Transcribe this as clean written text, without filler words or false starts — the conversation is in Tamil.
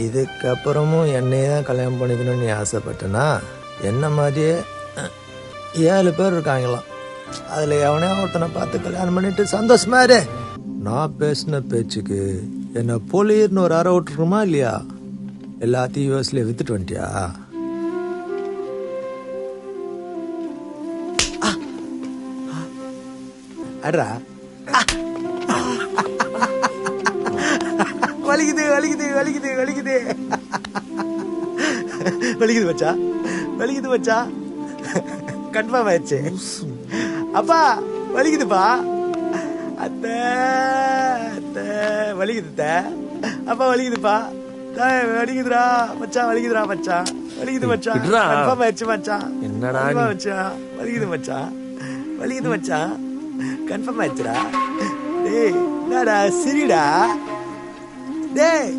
இதுக்கப்புறமும் என்னையே தான் கல்யாணம் பண்ணிக்கணும்னு நீ ஆசைப்பட்டனா என்ன மாதிரியே 7 பேர் இருக்காங்களாம். அதுல எவனே ஒருத்தனை பார்த்து கல்யாணம் பண்ணிட்டு சந்தோஷமா இரு. நான் பேசின பேச்சுக்கு என்ன பொலிர்னு ஒரு அறை விட்டுருமா இல்லையா? எல்லாத்தையும் யூஎஸ்ல வித்துட்டு வந்துட்டியா? அட்ரா வலிக்குது வலிக்குது வலிக்குது வலிக்குது வலிக்குது மச்சா, வலிக்குது மச்சா, கன்ஃபார்ம் ஆயிடுச்சு. அப்பா வலிக்குதுப்பா, அத்தை அத்தை வலிக்குது, அப்பா வலிக்குதுப்பா, வலிக்குதுடா மச்சான், வலிக்குதுடா மச்சான், வலிக்குது மச்சான், கன்ஃபார்ம் ஆயிடுச்சு மச்சான். என்னடா மச்சான், வலிக்குது மச்சான், வலிக்குது மச்சான், கன்ஃபார்ம் ஆயிடுச்சுடா. டேய் என்னடா சிரிடா டேய்.